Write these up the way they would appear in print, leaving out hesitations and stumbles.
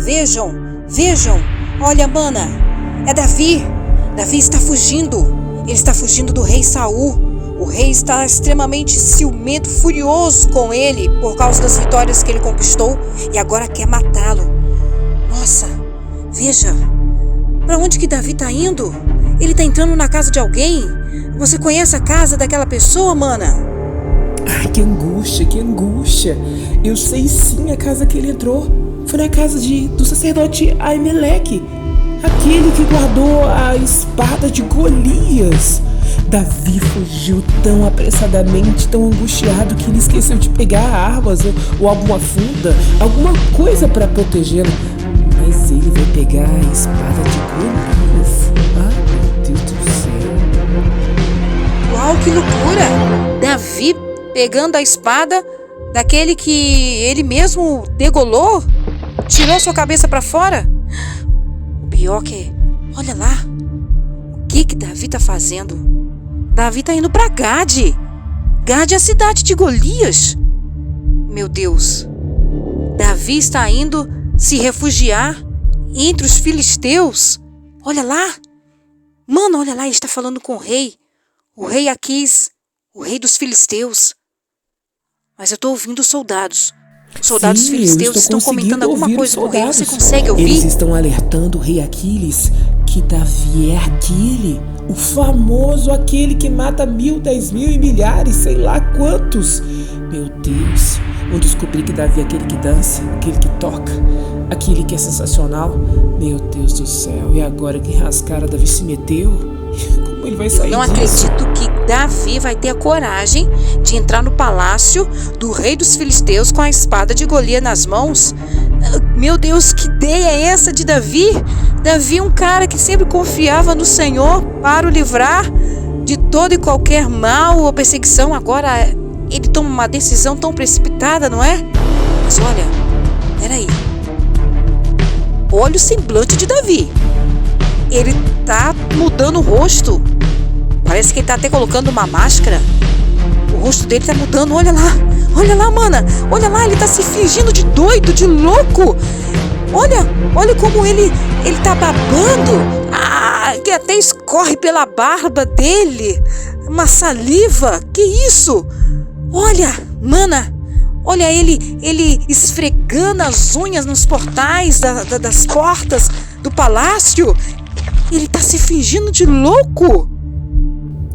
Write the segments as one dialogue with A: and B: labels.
A: Vejam, vejam. Olha, mana, é Davi. Davi está fugindo. Ele está fugindo do rei Saul. O rei está extremamente ciumento, furioso com ele por causa das vitórias que ele conquistou e agora quer matá-lo. Nossa, veja, para onde que Davi está indo? Ele está entrando na casa de alguém? Você conhece a casa daquela pessoa, mana?
B: Ai, que angústia, que angústia. Eu sei sim a casa que ele entrou. Foi na casa do sacerdote Aimeleque, aquele que guardou a espada de Golias. Davi fugiu tão apressadamente, tão angustiado, que ele esqueceu de pegar armas ou alguma funda, alguma coisa para protegê-lo. Mas ele vai pegar a espada de Golias. Ai, meu Deus do céu.
A: Uau, que loucura! Davi pegando a espada daquele que ele mesmo degolou? Tirou sua cabeça para fora? O pior que, olha lá, o que Davi tá fazendo? Davi tá indo para Gade. Gade é a cidade de Golias. Meu Deus. Davi está indo se refugiar entre os filisteus. Olha lá. Mano, olha lá, ele está falando com o rei. O rei Aquis, o rei dos filisteus. Mas eu tô ouvindo os soldados. Os soldados
B: Sim,
A: filisteus estão comentando alguma coisa com o rei. Você consegue ouvir?
B: Eles estão alertando o rei Aquiles que Davi é aquele, o famoso, aquele que mata 1.000, 10.000 e milhares, sei lá quantos. Meu Deus, vão descobrir que Davi é aquele que dança, aquele que toca, aquele que é sensacional. Meu Deus do céu, e agora que rascara Davi se meteu? Como ele vai sair
A: disso? Não acredito que Davi vai ter a coragem de entrar no palácio do rei dos filisteus com a espada de Golias nas mãos. Meu Deus, que ideia é essa de Davi? Davi é um cara que sempre confiava no Senhor para o livrar de todo e qualquer mal ou perseguição. Agora ele toma uma decisão tão precipitada, não é? Mas olha, peraí. Olha o semblante de Davi. Ele tá mudando o rosto. Parece que ele tá até colocando uma máscara. O rosto dele tá mudando, olha lá, mana. Olha lá, ele tá se fingindo de doido, de louco. Olha como ele tá babando. Que até escorre pela barba dele uma saliva. Que isso? Olha, mana. Olha ele esfregando as unhas nos portais das portas do palácio. Ele tá se fingindo de louco.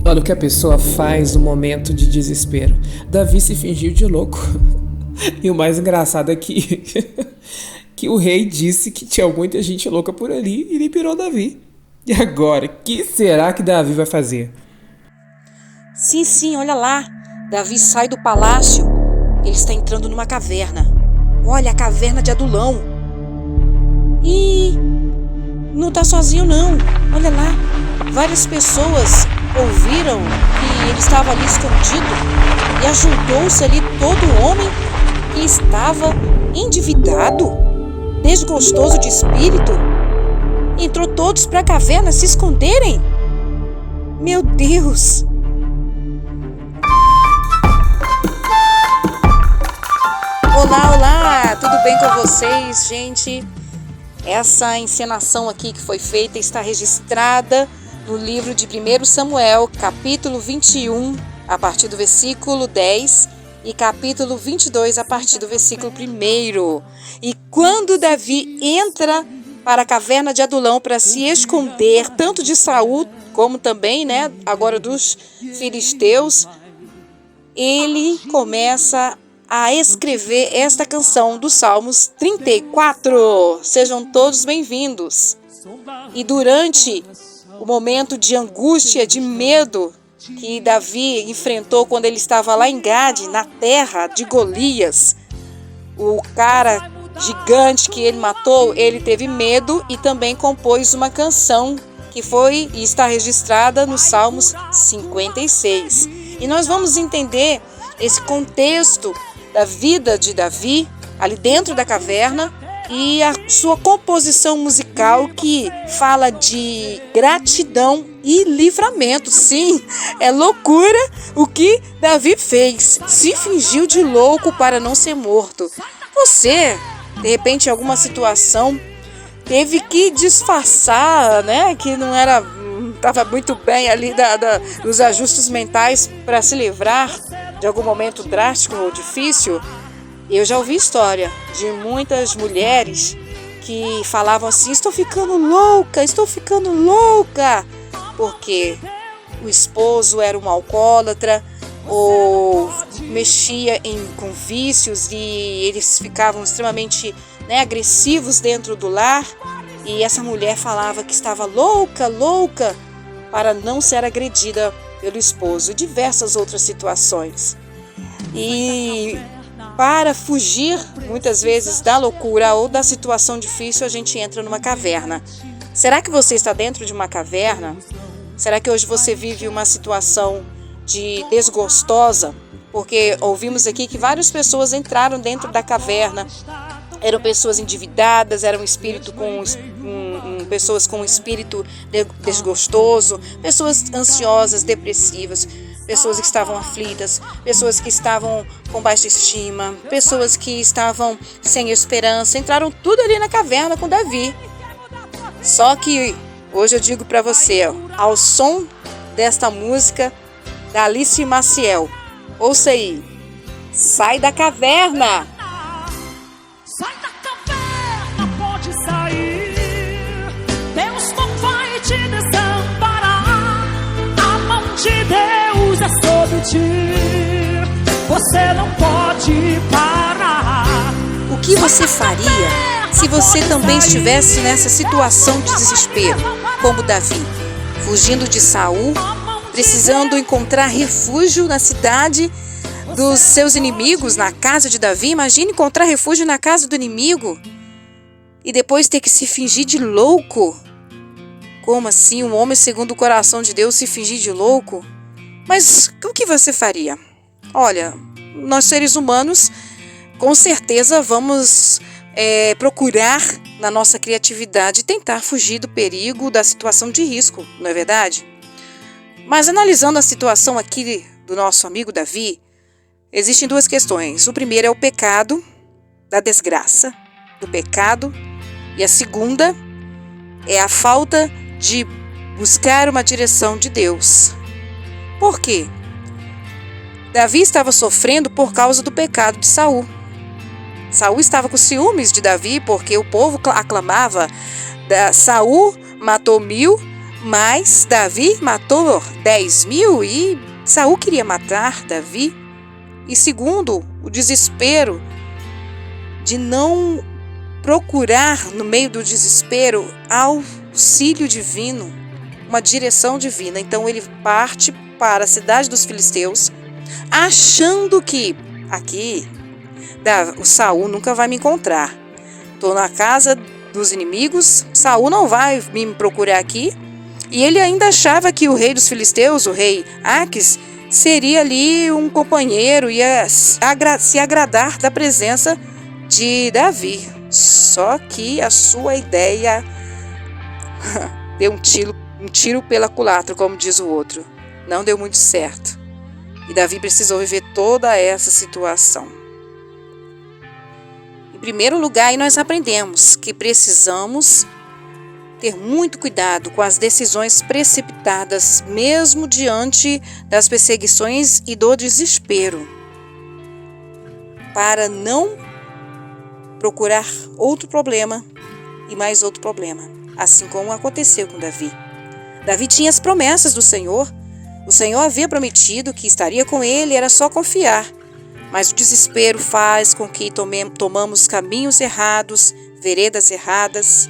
B: Olha o que a pessoa faz no momento de desespero. Davi se fingiu de louco. E o mais engraçado é que o rei disse que tinha muita gente louca por ali e liberou Davi. E agora, o que será que Davi vai fazer?
A: Sim, olha lá. Davi sai do palácio. Ele está entrando numa caverna. Olha, a caverna de Adulão. E não está sozinho não. Olha lá. Várias pessoas ouviram que ele estava ali escondido e ajuntou-se ali todo homem que estava endividado, desgostoso de espírito. Entrou todos para a caverna se esconderem. Meu Deus! Olá, tudo bem com vocês, gente? Essa encenação aqui que foi feita está registrada no livro de 1 Samuel, capítulo 21, a partir do versículo 10, e capítulo 22, a partir do versículo 1. E quando Davi entra para a caverna de Adulão para se esconder, tanto de Saul, como também, agora dos filisteus, ele começa a escrever esta canção dos Salmos 34. Sejam todos bem-vindos. E durante o momento de angústia, de medo que Davi enfrentou quando ele estava lá em Gade, na terra de Golias, o cara gigante que ele matou, ele teve medo e também compôs uma canção que foi e está registrada nos Salmos 56. E nós vamos entender esse contexto da vida de Davi ali dentro da caverna e a sua composição musical que fala de gratidão e livramento. Sim, é loucura o que Davi fez. Se fingiu de louco para não ser morto. Você de repente alguma situação, teve que disfarçar, né, que não estava muito bem ali dos ajustes mentais para se livrar de algum momento drástico ou difícil. Eu já ouvi história de muitas mulheres que falavam assim: estou ficando louca, porque o esposo era um alcoólatra ou mexia com vícios e eles ficavam extremamente, né, agressivos dentro do lar, e essa mulher falava que estava louca para não ser agredida pelo esposo, e diversas outras situações. E para fugir muitas vezes da loucura ou da situação difícil, a gente entra numa caverna. Será que você está dentro de uma caverna? Será que hoje você vive uma situação desgostosa? Porque ouvimos aqui que várias pessoas entraram dentro da caverna. Eram pessoas endividadas, eram pessoas com um espírito desgostoso, pessoas ansiosas, depressivas, pessoas que estavam aflitas, pessoas que estavam com baixa estima, pessoas que estavam sem esperança. Entraram tudo ali na caverna com Davi. Só que hoje eu digo para você, ao som desta música da Alice Maciel, ouça aí: sai da caverna!
C: Sai da caverna, pode sair. Deus não vai te desamparar. A mão de Deus é sobre ti. Você não pode parar.
A: O que você faria se você também estivesse nessa situação de desespero, como Davi, fugindo de Saul, precisando encontrar refúgio na cidade dos seus inimigos, na casa de Davi? Imagine encontrar refúgio na casa do inimigo e depois ter que se fingir de louco. Como assim? Um homem segundo o coração de Deus se fingir de louco? Mas o que você faria? Olha, nós seres humanos, com certeza vamos procurar na nossa criatividade tentar fugir do perigo, da situação de risco, não é verdade? Mas analisando a situação aqui do nosso amigo Davi, existem duas questões. O primeiro é o pecado, da desgraça, do pecado. E a segunda é a falta de buscar uma direção de Deus. Por quê? Davi estava sofrendo por causa do pecado de Saul. Saul estava com ciúmes de Davi porque o povo aclamava: Saul matou 1000, mas Davi matou 10.000, e Saul queria matar Davi. E segundo, o desespero de não procurar no meio do desespero auxílio divino, uma direção divina. Então ele parte para a cidade dos filisteus, achando que aqui o Saul nunca vai me encontrar. Estou na casa dos inimigos, Saul não vai me procurar aqui. E ele ainda achava que o rei dos filisteus, o rei Aquis, seria ali um companheiro, ia se agradar da presença de Davi. Só que a sua ideia deu um tiro pela culatra, como diz o outro. Não deu muito certo. E Davi precisou viver toda essa situação. Em primeiro lugar, aí nós aprendemos que precisamos ter muito cuidado com as decisões precipitadas, mesmo diante das perseguições e do desespero, para não procurar outro problema e mais outro problema, assim como aconteceu com Davi. Davi tinha as promessas do Senhor. O Senhor havia prometido que estaria com ele, era só confiar. Mas o desespero faz com que tomamos caminhos errados, veredas erradas.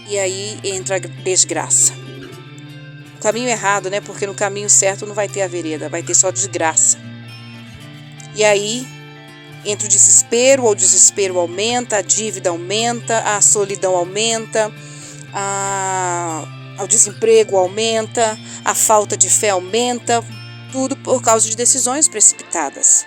A: E aí entra a desgraça. O caminho errado, né? Porque no caminho certo não vai ter a vereda, vai ter só desgraça. E aí entra o desespero aumenta, a dívida aumenta, a solidão aumenta, o desemprego aumenta, a falta de fé aumenta, tudo por causa de decisões precipitadas.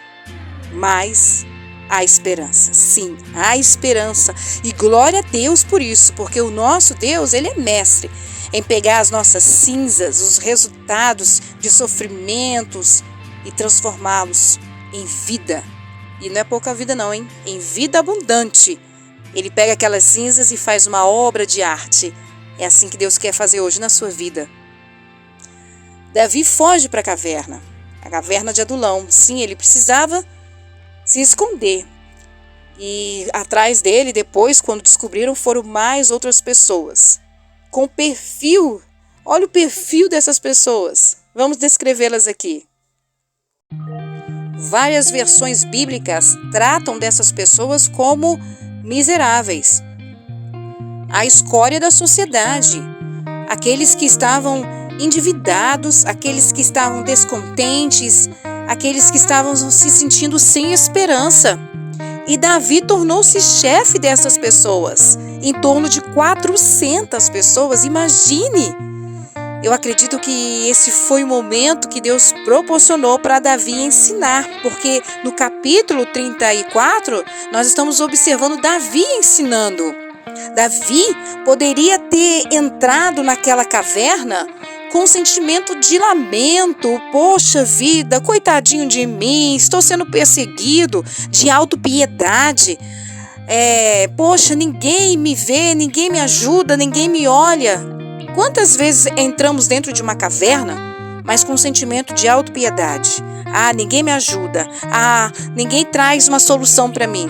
A: Mas há esperança, sim, há esperança, e glória a Deus por isso, porque o nosso Deus, Ele é mestre em pegar as nossas cinzas, os resultados de sofrimentos, e transformá-los em vida E não é pouca vida não, hein? Em vida abundante. Ele pega aquelas cinzas e faz uma obra de arte. É assim que Deus quer fazer hoje na sua vida. Davi foge para a caverna de Adulão. Sim, ele precisava se esconder. E atrás dele, depois, quando descobriram, foram mais outras pessoas. Com perfil, olha o perfil dessas pessoas. Vamos descrevê-las aqui. Várias versões bíblicas tratam dessas pessoas como miseráveis. A escória da sociedade. Aqueles que estavam endividados, aqueles que estavam descontentes, aqueles que estavam se sentindo sem esperança. E Davi tornou-se chefe dessas pessoas, em torno de 400 pessoas, imagine! Eu acredito que esse foi o momento que Deus proporcionou para Davi ensinar, porque no capítulo 34 nós estamos observando Davi ensinando. Davi poderia ter entrado naquela caverna com um sentimento de lamento, poxa vida, coitadinho de mim, estou sendo perseguido, de autopiedade. Poxa, ninguém me vê, ninguém me ajuda, ninguém me olha. Quantas vezes entramos dentro de uma caverna, mas com um sentimento de autopiedade? Ninguém me ajuda. Ninguém traz uma solução para mim.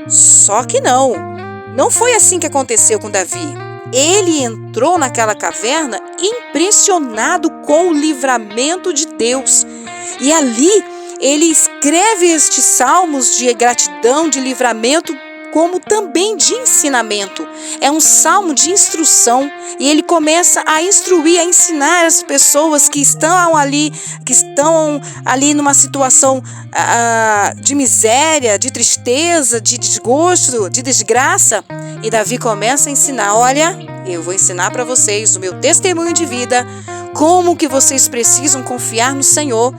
A: Só que não foi assim que aconteceu com Davi. Ele entrou naquela caverna impressionado com o livramento de Deus. E ali ele escreve estes salmos de gratidão, de livramento, como também de ensinamento. É um salmo de instrução e ele começa a instruir, a ensinar as pessoas que estão ali numa situação de miséria, de tristeza, de desgosto, de desgraça. E Davi começa a ensinar, olha, eu vou ensinar para vocês o meu testemunho de vida, como que vocês precisam confiar no Senhor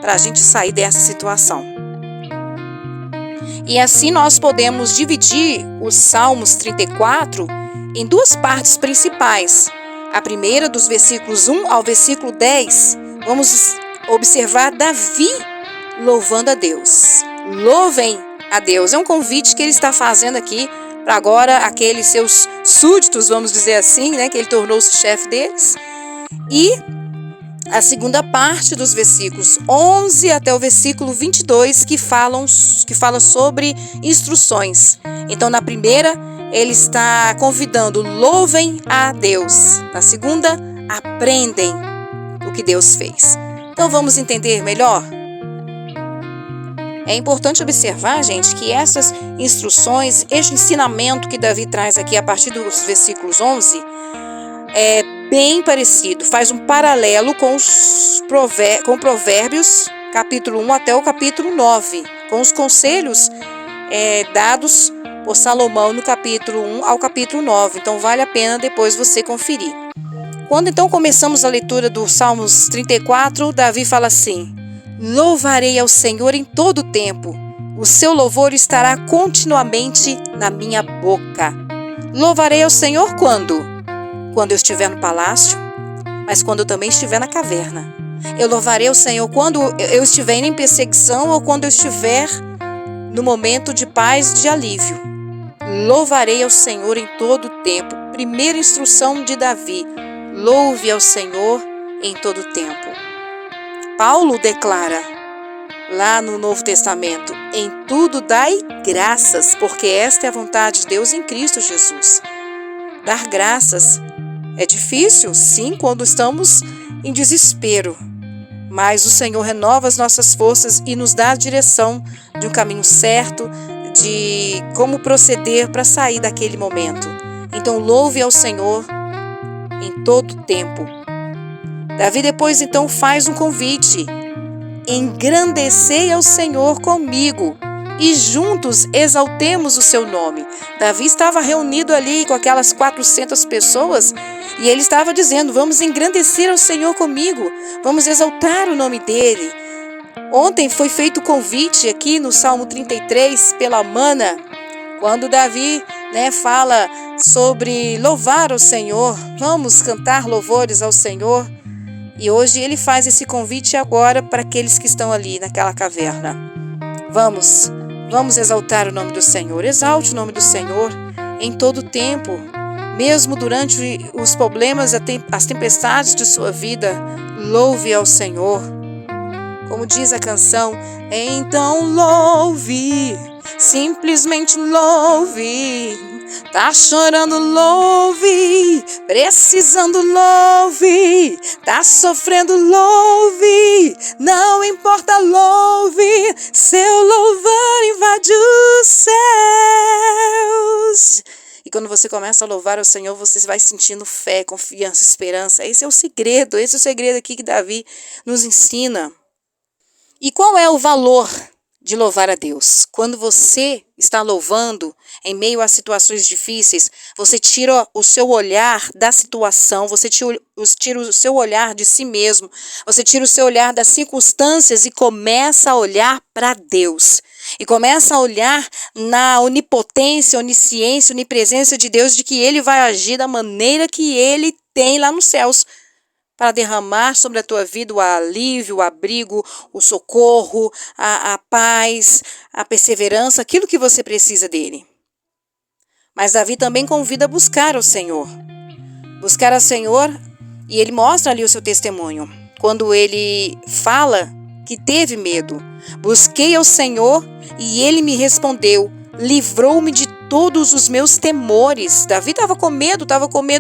A: para a gente sair dessa situação. E assim nós podemos dividir os Salmos 34 em duas partes principais. A primeira, dos versículos 1 ao versículo 10, vamos observar Davi louvando a Deus. Louvem a Deus. É um convite que ele está fazendo aqui para agora aqueles seus súditos, vamos dizer assim, né, que ele tornou-se chefe deles. E a segunda parte dos versículos 11 até o versículo 22 que fala sobre instruções. Então, na primeira, ele está convidando, louvem a Deus. Na segunda, aprendem o que Deus fez. Então, vamos entender melhor? É importante observar, gente, que essas instruções, este ensinamento que Davi traz aqui a partir dos versículos 11, é bem parecido, faz um paralelo com Provérbios, capítulo 1 até o capítulo 9, com os conselhos dados por Salomão no capítulo 1 ao capítulo 9. Então, vale a pena depois você conferir. Quando então começamos a leitura do Salmos 34, Davi fala assim: louvarei ao Senhor em todo o tempo, o seu louvor estará continuamente na minha boca. Louvarei ao Senhor quando? Quando eu estiver no palácio, mas quando eu também estiver na caverna. Eu louvarei ao Senhor quando eu estiver em perseguição ou quando eu estiver no momento de paz e de alívio. Louvarei ao Senhor em todo o tempo. Primeira instrução de Davi: louve ao Senhor em todo o tempo. Paulo declara lá no Novo Testamento: em tudo dai graças, porque esta é a vontade de Deus em Cristo Jesus. Dar graças é difícil, sim, quando estamos em desespero, mas o Senhor renova as nossas forças e nos dá a direção de um caminho certo, de como proceder para sair daquele momento. Então, louve ao Senhor em todo o tempo. Davi depois então faz um convite: engrandecei ao Senhor comigo e juntos exaltemos o seu nome. Davi estava reunido ali com aquelas 400 pessoas e ele estava dizendo: vamos engrandecer ao Senhor comigo, vamos exaltar o nome dele. Ontem foi feito o convite aqui no Salmo 33 pela Mana, quando Davi fala sobre louvar ao Senhor, vamos cantar louvores ao Senhor. E hoje ele faz esse convite agora para aqueles que estão ali naquela caverna. Vamos exaltar o nome do Senhor. Exalte o nome do Senhor em todo tempo, mesmo durante os problemas, as tempestades de sua vida. Louve ao Senhor. Como diz a canção, então louve, simplesmente louve. Tá chorando, louve. Precisando, louve. Tá sofrendo, louve. Não importa, louve. Seu louvor invade os céus. E quando você começa a louvar ao Senhor, você vai sentindo fé, confiança, esperança. Esse é o segredo aqui que Davi nos ensina. E qual é o valor de louvar a Deus? Quando você está louvando em meio a situações difíceis, você tira o seu olhar da situação, você tira o seu olhar de si mesmo, você tira o seu olhar das circunstâncias e começa a olhar para Deus. E começa a olhar na onipotência, onisciência, onipresença de Deus, de que Ele vai agir da maneira que Ele tem lá nos céus, para derramar sobre a tua vida o alívio, o abrigo, o socorro, a paz, a perseverança, aquilo que você precisa dele. Mas Davi também convida a buscar ao Senhor. Buscar ao Senhor, e ele mostra ali o seu testemunho. Quando ele fala que teve medo. Busquei ao Senhor e ele me respondeu. Livrou-me de todos os meus temores. Davi estava com medo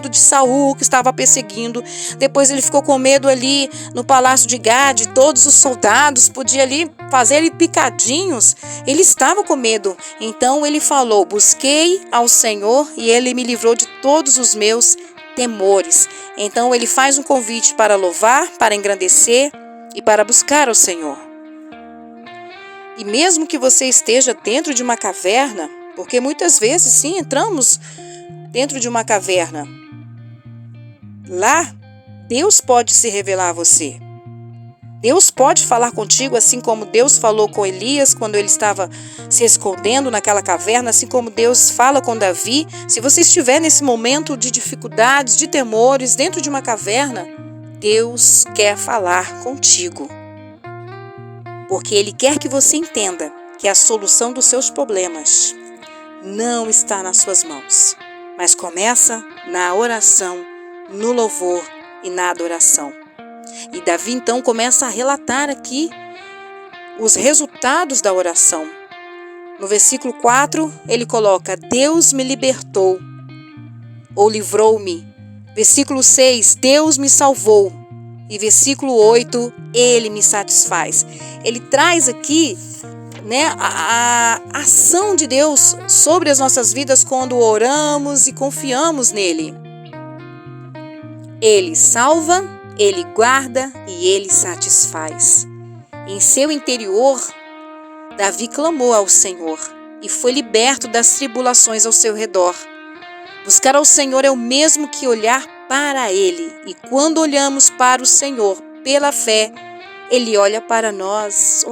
A: de Saul, que estava perseguindo. Depois ele ficou com medo ali no palácio de Gade. Todos os soldados podiam ali fazer picadinhos. Ele estava com medo. Então ele falou, busquei ao Senhor e ele me livrou de todos os meus temores. Então ele faz um convite para louvar, para engrandecer e para buscar ao Senhor. E mesmo que você esteja dentro de uma caverna, porque muitas vezes, sim, entramos dentro de uma caverna. Lá, Deus pode se revelar a você. Deus pode falar contigo, assim como Deus falou com Elias quando ele estava se escondendo naquela caverna, assim como Deus fala com Davi. Se você estiver nesse momento de dificuldades, de temores, dentro de uma caverna, Deus quer falar contigo. Porque Ele quer que você entenda que a solução dos seus problemas não está nas suas mãos, mas começa na oração, no louvor e na adoração. E Davi então começa a relatar aqui os resultados da oração. No versículo 4, ele coloca, Deus me libertou, ou livrou-me. Versículo 6, Deus me salvou. E versículo 8, Ele me satisfaz. Ele traz aqui a ação de Deus sobre as nossas vidas quando oramos e confiamos nele. Ele salva, Ele guarda e Ele satisfaz. Em seu interior, Davi clamou ao Senhor e foi liberto das tribulações ao seu redor. Buscar ao Senhor é o mesmo que olhar para Ele. E quando olhamos para o Senhor pela fé, Ele olha para nós,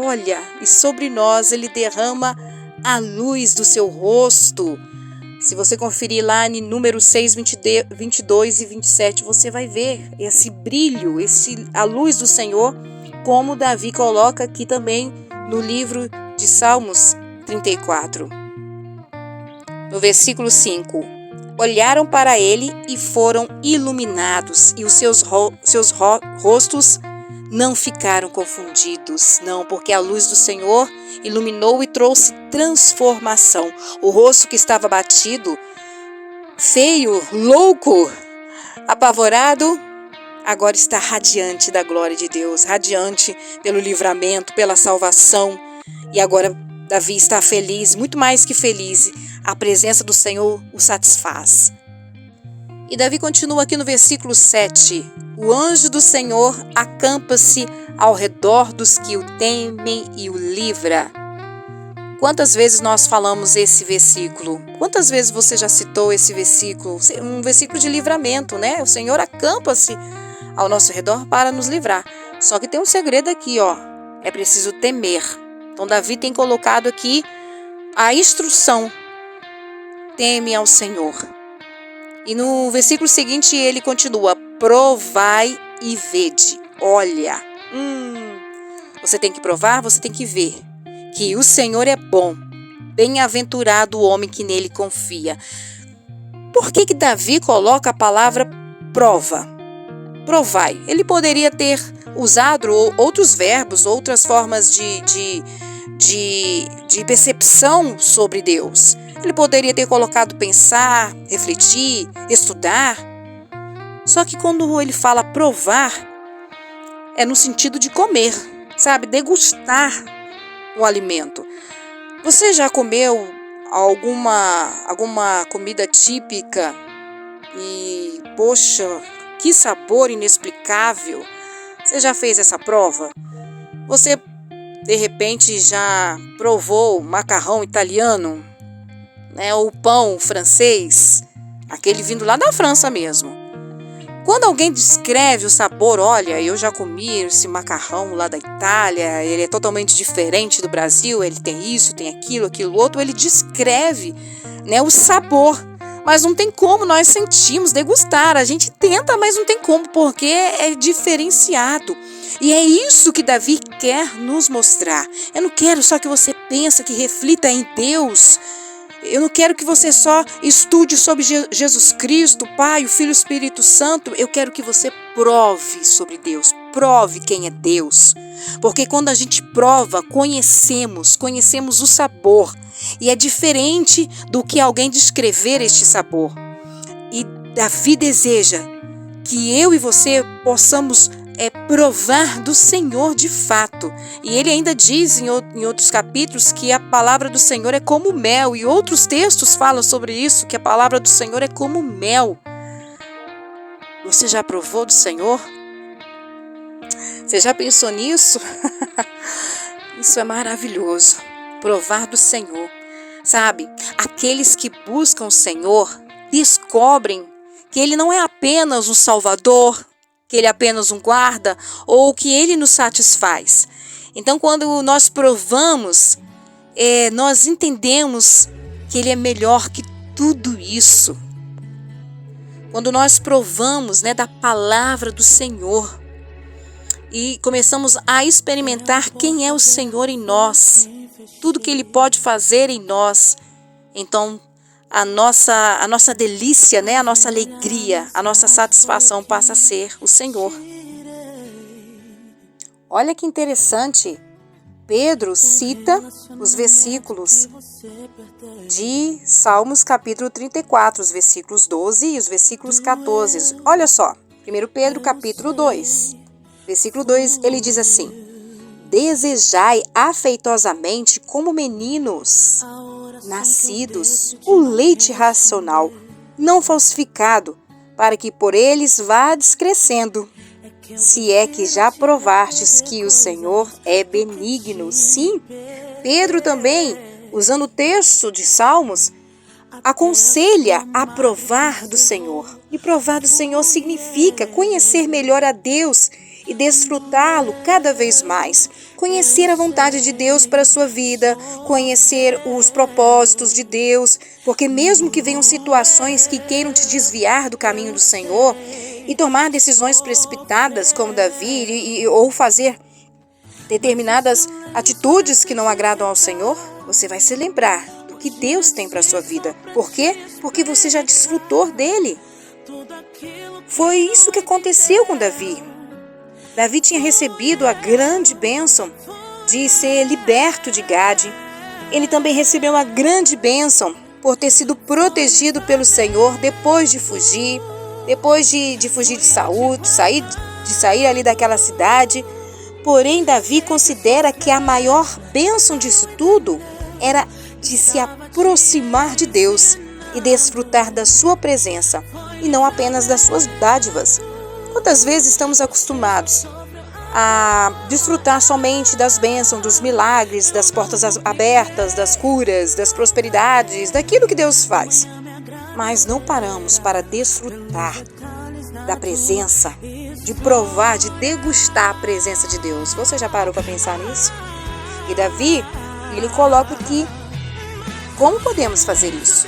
A: e sobre nós Ele derrama a luz do seu rosto. Se você conferir lá em Números 6, 22 e 27, você vai ver esse brilho, a luz do Senhor, como Davi coloca aqui também no livro de Salmos 34. No versículo 5. Olharam para ele e foram iluminados, e os seus rostos não ficaram confundidos. Não, porque a luz do Senhor iluminou e trouxe transformação. O rosto que estava batido, feio, louco, apavorado, agora está radiante da glória de Deus, radiante pelo livramento, pela salvação. E agora Davi está feliz, muito mais que feliz. A presença do Senhor o satisfaz. E Davi continua aqui no versículo 7. O anjo do Senhor acampa-se ao redor dos que o temem e o livra. Quantas vezes nós falamos esse versículo? Quantas vezes você já citou esse versículo? Um versículo de livramento, né? O Senhor acampa-se ao nosso redor para nos livrar. Só que tem um segredo aqui, é preciso temer. Então Davi tem colocado aqui a instrução. Teme ao Senhor. E no versículo seguinte ele continua, provai e vede. Olha, você tem que provar, você tem que ver que o Senhor é bom. Bem-aventurado o homem que nele confia. Por que Davi coloca a palavra prova? Provai. Ele poderia ter usado outros verbos, outras formas de percepção sobre Deus. Ele poderia ter colocado pensar, refletir, estudar. Só que quando ele fala provar, é no sentido de comer, sabe? Degustar o alimento. Você já comeu alguma comida típica e, poxa, que sabor inexplicável? Você já fez essa prova? Você, de repente, já provou macarrão italiano, né? Ou pão francês, aquele vindo lá da França mesmo. Quando alguém descreve o sabor, olha, eu já comi esse macarrão lá da Itália, ele é totalmente diferente do Brasil, ele tem isso, tem aquilo outro, ele descreve, né, o sabor. Mas não tem como nós sentimos, degustar. A gente tenta, mas não tem como, porque é diferenciado. E é isso que Davi quer nos mostrar. Eu não quero só que você pense, que reflita em Deus. Eu não quero que você só estude sobre Jesus Cristo, Pai, o Filho e o Espírito Santo. Eu quero que você prove sobre Deus, prove quem é Deus. Porque quando a gente prova, conhecemos o sabor. E é diferente do que alguém descrever este sabor. E Davi deseja que eu e você possamos provar do Senhor de fato. E ele ainda diz em outros capítulos que a palavra do Senhor é como mel. E outros textos falam sobre isso, que a palavra do Senhor é como mel. Você já provou do Senhor? Você já pensou nisso? Isso é maravilhoso. Provar do Senhor. Sabe, aqueles que buscam o Senhor descobrem que Ele não é apenas um Salvador, que Ele é apenas um guarda, ou que Ele nos satisfaz. Então, quando nós provamos, nós entendemos que Ele é melhor que tudo isso. Quando nós provamos, da palavra do Senhor e começamos a experimentar quem é o Senhor em nós, tudo que Ele pode fazer em nós, então a nossa delícia, a nossa alegria, a nossa satisfação passa a ser o Senhor. Olha que interessante, Pedro cita os versículos de Salmos capítulo 34, os versículos 12 e os versículos 14. Olha só, 1 Pedro capítulo 2, versículo 2, ele diz assim: desejai afeitosamente como meninos nascidos o leite racional, não falsificado, para que por eles vades crescendo, se é que já provastes que o Senhor é benigno. Sim, Pedro também, usando o texto de Salmos, aconselha a provar do Senhor. E provar do Senhor significa conhecer melhor a Deus e desfrutá-lo cada vez mais. Conhecer a vontade de Deus para a sua vida, conhecer os propósitos de Deus, porque mesmo que venham situações que queiram te desviar do caminho do Senhor e tomar decisões precipitadas como Davi ou fazer determinadas atitudes que não agradam ao Senhor, você vai se lembrar do que Deus tem para a sua vida. Por quê? Porque você já desfrutou dele. Foi isso que aconteceu com Davi. Davi tinha recebido a grande bênção de ser liberto de Gade. Ele também recebeu uma grande bênção por ter sido protegido pelo Senhor depois de fugir, de fugir de Saul, de sair ali daquela cidade. Porém, Davi considera que a maior bênção disso tudo era de se aproximar de Deus e desfrutar da sua presença, e não apenas das suas dádivas. Quantas vezes estamos acostumados a desfrutar somente das bênçãos, dos milagres, das portas abertas, das curas, das prosperidades, daquilo que Deus faz, mas não paramos para desfrutar da presença, de provar, de degustar a presença de Deus. Você já parou para pensar nisso? E Davi, ele coloca aqui como podemos fazer isso.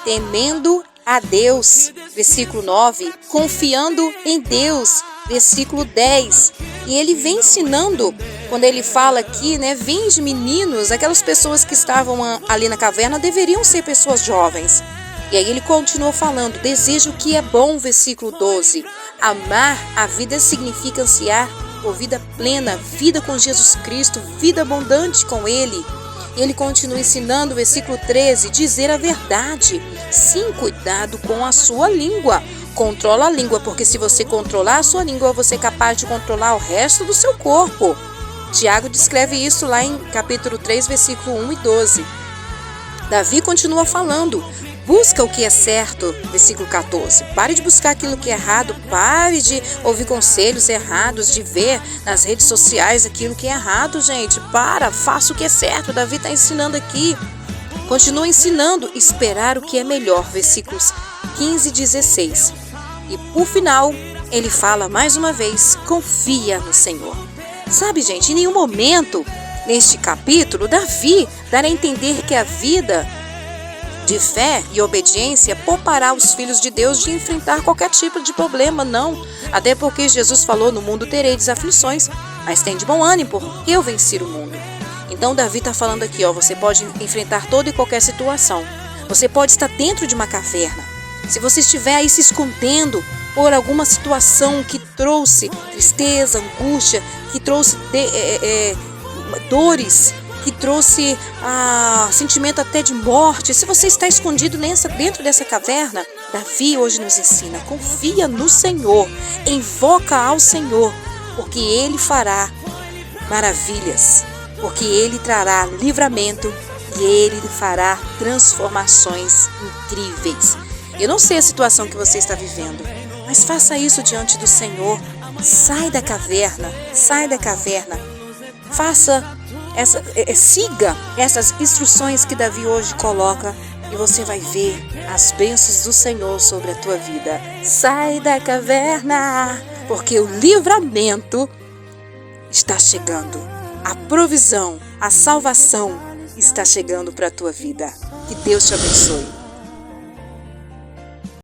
A: Temendo a Deus, versículo 9, confiando em Deus, versículo 10, E ele vem ensinando, quando ele fala aqui, né, vinde meninos, aquelas pessoas que estavam ali na caverna deveriam ser pessoas jovens. E aí ele continua falando, desejo o que é bom, versículo 12. Amar a vida significa ansiar por vida plena, vida com Jesus Cristo, vida abundante com Ele. E ele continua ensinando, versículo 13, dizer a verdade. Sim, cuidado com a sua língua. Controla a língua, porque se você controlar a sua língua, você é capaz de controlar o resto do seu corpo. Tiago descreve isso lá em capítulo 3, versículo 1 e 12. Davi continua falando, busca o que é certo, versículo 14. Pare de buscar aquilo que é errado, pare de ouvir conselhos errados, de ver nas redes sociais aquilo que é errado, gente. Faça o que é certo, Davi está ensinando aqui. Continua ensinando, esperar o que é melhor, versículos 15 e 16. E por final, ele fala mais uma vez, confia no Senhor. Sabe, gente, em nenhum momento neste capítulo, Davi dará a entender que a vida de fé e obediência poupará os filhos de Deus de enfrentar qualquer tipo de problema, não. Até porque Jesus falou, no mundo tereis aflições, mas tem de bom ânimo, porque eu venci o mundo. Então Davi está falando aqui, você pode enfrentar toda e qualquer situação. Você pode estar dentro de uma caverna. Se você estiver aí se escondendo por alguma situação que trouxe tristeza, angústia, que trouxe dores, que trouxe sentimento até de morte, se você está escondido dentro dessa caverna, Davi hoje nos ensina, confia no Senhor, invoca ao Senhor, porque Ele fará maravilhas, porque Ele trará livramento e Ele fará transformações incríveis. Eu não sei a situação que você está vivendo, mas faça isso diante do Senhor. Sai da caverna, siga essas instruções que Davi hoje coloca e você vai ver as bênçãos do Senhor sobre a tua vida. Sai da caverna, porque o livramento está chegando. A provisão, a salvação está chegando para a tua vida. Que Deus te abençoe.